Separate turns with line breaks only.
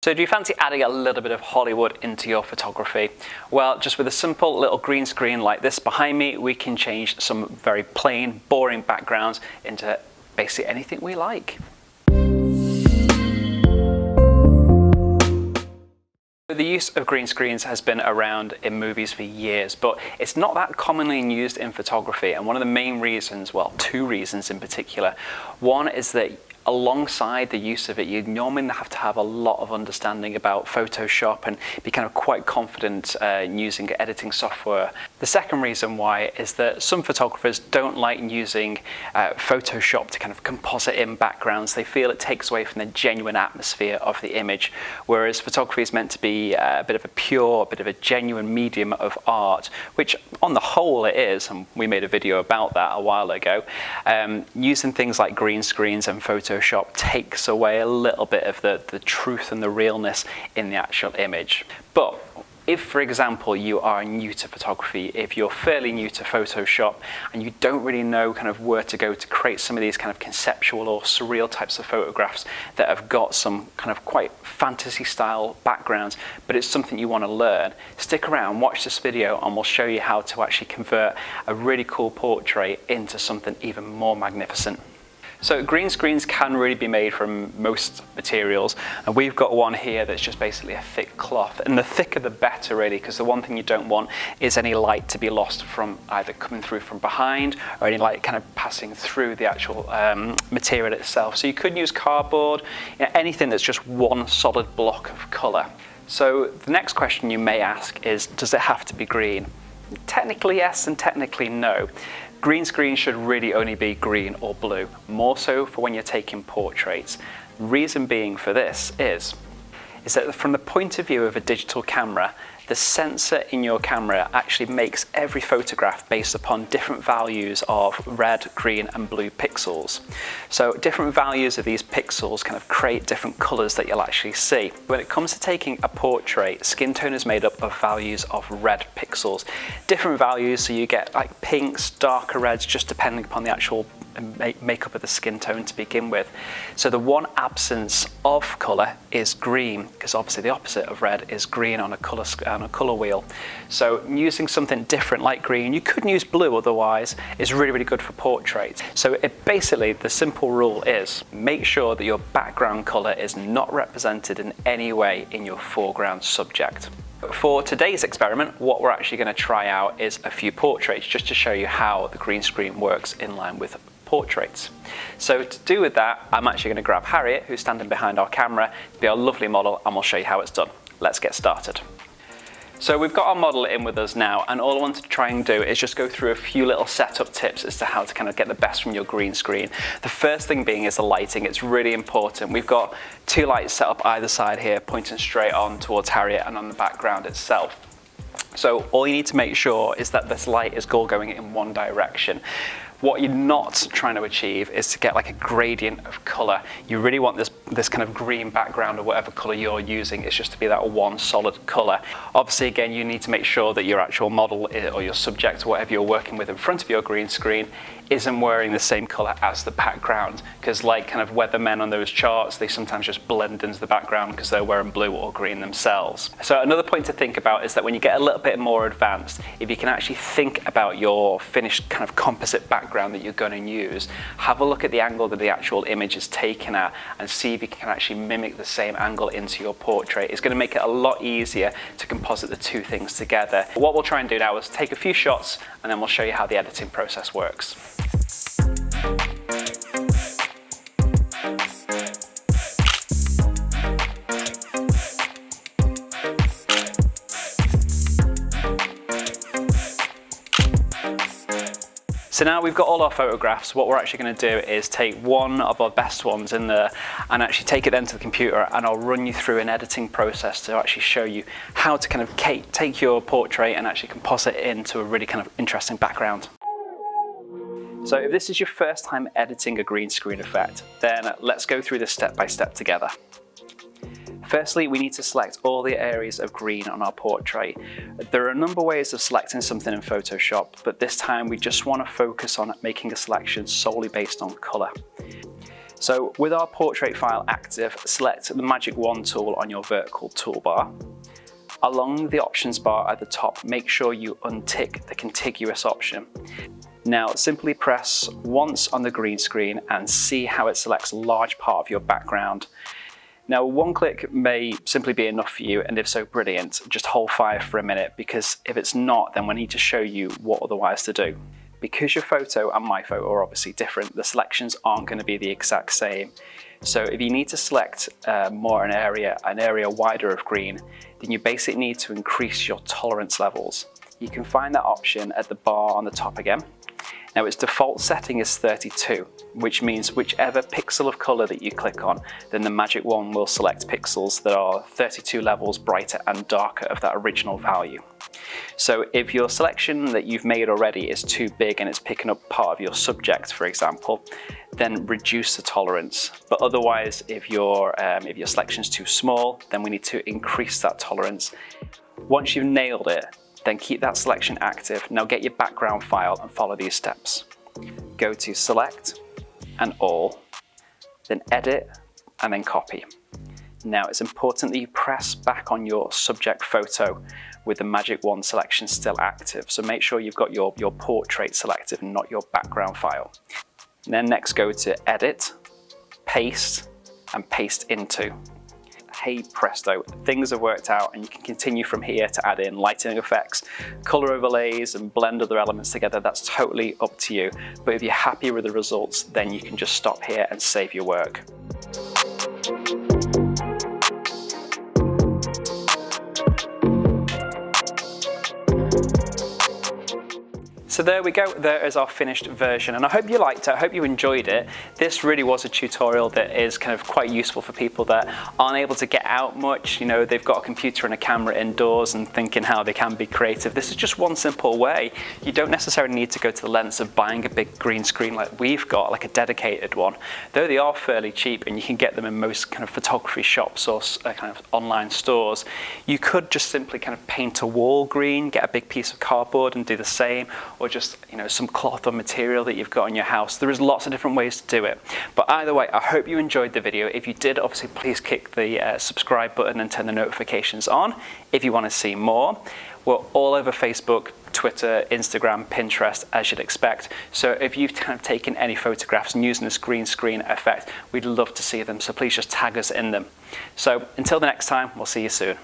So do you fancy adding a little bit of Hollywood into your photography? Well, just with a simple little green screen like this behind me, we can change some very plain, boring backgrounds into basically anything we like. The use of green screens has been around in movies for years, but it's not that commonly used in photography. And one of the main reasons, well, two reasons in particular. One is that alongside the use of it, you normally have to have a lot of understanding about Photoshop and be kind of quite confident in using editing software. The second reason why is that some photographers don't like using Photoshop to kind of composite in backgrounds. They feel it takes away from the genuine atmosphere of the image, whereas photography is meant to be a bit of a pure, a bit of a genuine medium of art, which on the whole it is, and we made a video about that a while ago. Using things like green screens and Photoshop takes away a little bit of the truth and the realness in the actual image. But if, for example, you are new to photography, if you're fairly new to Photoshop and you don't really know kind of where to go to create some of these kind of conceptual or surreal types of photographs that have got some kind of quite fantasy style backgrounds, but it's something you want to learn, stick around, watch this video, and we'll show you how to actually convert a really cool portrait into something even more magnificent. So green screens can really be made from most materials, and we've got one here that's just basically a thick cloth, and the thicker the better really, because the one thing you don't want is any light to be lost from either coming through from behind or any light kind of passing through the actual material itself. So you could use cardboard, anything that's just one solid block of colour. So the next question you may ask is, does it have to be green? Technically yes and technically no. Green screen should really only be green or blue, more so for when you're taking portraits. Reason being for this is that from the point of view of a digital camera, the sensor in your camera actually makes every photograph based upon different values of red, green and blue pixels. So different values of these pixels kind of create different colours that you'll actually see. When it comes to taking a portrait, skin tone is made up of values of red pixels. Different values, so you get like pinks, darker reds, just depending upon the actual makeup of the skin tone to begin with. So the one absence of colour is green, because obviously the opposite of red is green on a colour wheel. So using something different like green, you could use blue otherwise, is really, really good for portraits. So basically the simple rule is make sure that your background colour is not represented in any way in your foreground subject. For today's experiment, what we're actually going to try out is a few portraits, just to show you how the green screen works in line with portraits. So to do with that, I'm actually going to grab Harriet, who's standing behind our camera, to be our lovely model, and we'll show you how it's done. Let's get started. So we've got our model in with us now, and all I want to try and do is just go through a few little setup tips as to how to kind of get the best from your green screen. The first thing being is the lighting. It's really important. We've got two lights set up either side here, pointing straight on towards Harriet and on the background itself. So all you need to make sure is that this light is all going in one direction. What you're not trying to achieve is to get like a gradient of colour. You really want this kind of green background or whatever colour you're using is just to be that one solid colour. Obviously, again, you need to make sure that your actual model or your subject or whatever you're working with in front of your green screen isn't wearing the same colour as the background, because like kind of weathermen on those charts, they sometimes just blend into the background because they're wearing blue or green themselves. So another point to think about is that when you get a little bit more advanced, if you can actually think about your finished kind of composite background that you're going to use, have a look at the angle that the actual image is taken at and see if you can actually mimic the same angle into your portrait. It's going to make it a lot easier to composite the two things together. What we'll try and do now is take a few shots and then we'll show you how the editing process works. So now we've got all our photographs. What we're actually going to do is take one of our best ones in there and actually take it then to the computer, and I'll run you through an editing process to actually show you how to kind of take your portrait and actually composite it into a really kind of interesting background. So if this is your first time editing a green screen effect, then let's go through this step by step together. Firstly, we need to select all the areas of green on our portrait. There are a number of ways of selecting something in Photoshop, but this time we just want to focus on making a selection solely based on colour. So with our portrait file active, select the magic wand tool on your vertical toolbar. Along the options bar at the top, make sure you untick the contiguous option. Now simply press once on the green screen and see how it selects a large part of your background. Now one click may simply be enough for you, and if so, brilliant. Just hold fire for a minute, because if it's not, then we need to show you what otherwise to do. Because your photo and my photo are obviously different, the selections aren't going to be the exact same. So if you need to select more an area wider of green, then you basically need to increase your tolerance levels. You can find that option at the bar on the top again. Now its default setting is 32, which means whichever pixel of color that you click on, then the magic wand will select pixels that are 32 levels brighter and darker of that original value. So if your selection that you've made already is too big and it's picking up part of your subject, for example, then reduce the tolerance. But otherwise, if your selection's too small, then we need to increase that tolerance. Once you've nailed it, then keep that selection active. Now get your background file and follow these steps. Go to Select and All, then Edit and then Copy. Now it's important that you press back on your subject photo with the magic wand selection still active. So make sure you've got your portrait selected and not your background file. And then next go to Edit, Paste and Paste Into. Hey presto, things have worked out, and you can continue from here to add in lighting effects, color overlays and blend other elements together. That's totally up to you. But if you're happy with the results, then you can just stop here and save your work. So there we go, there is our finished version, and I hope you liked it, I hope you enjoyed it. This really was a tutorial that is kind of quite useful for people that aren't able to get out much. You know, they've got a computer and a camera indoors and thinking how they can be creative. This is just one simple way. You don't necessarily need to go to the lengths of buying a big green screen like we've got, like a dedicated one. Though they are fairly cheap and you can get them in most kind of photography shops or kind of online stores, you could just simply kind of paint a wall green, get a big piece of cardboard and do the same, or just, you know, some cloth or material that you've got in your house. There is lots of different ways to do it. But either way, I hope you enjoyed the video. If you did, obviously please click the subscribe button and turn the notifications on if you want to see more. We're all over Facebook, Twitter, Instagram, Pinterest, as you'd expect. So if you've kind of taken any photographs and using this green screen effect, we'd love to see them. So please just tag us in them. So until the next time, we'll see you soon.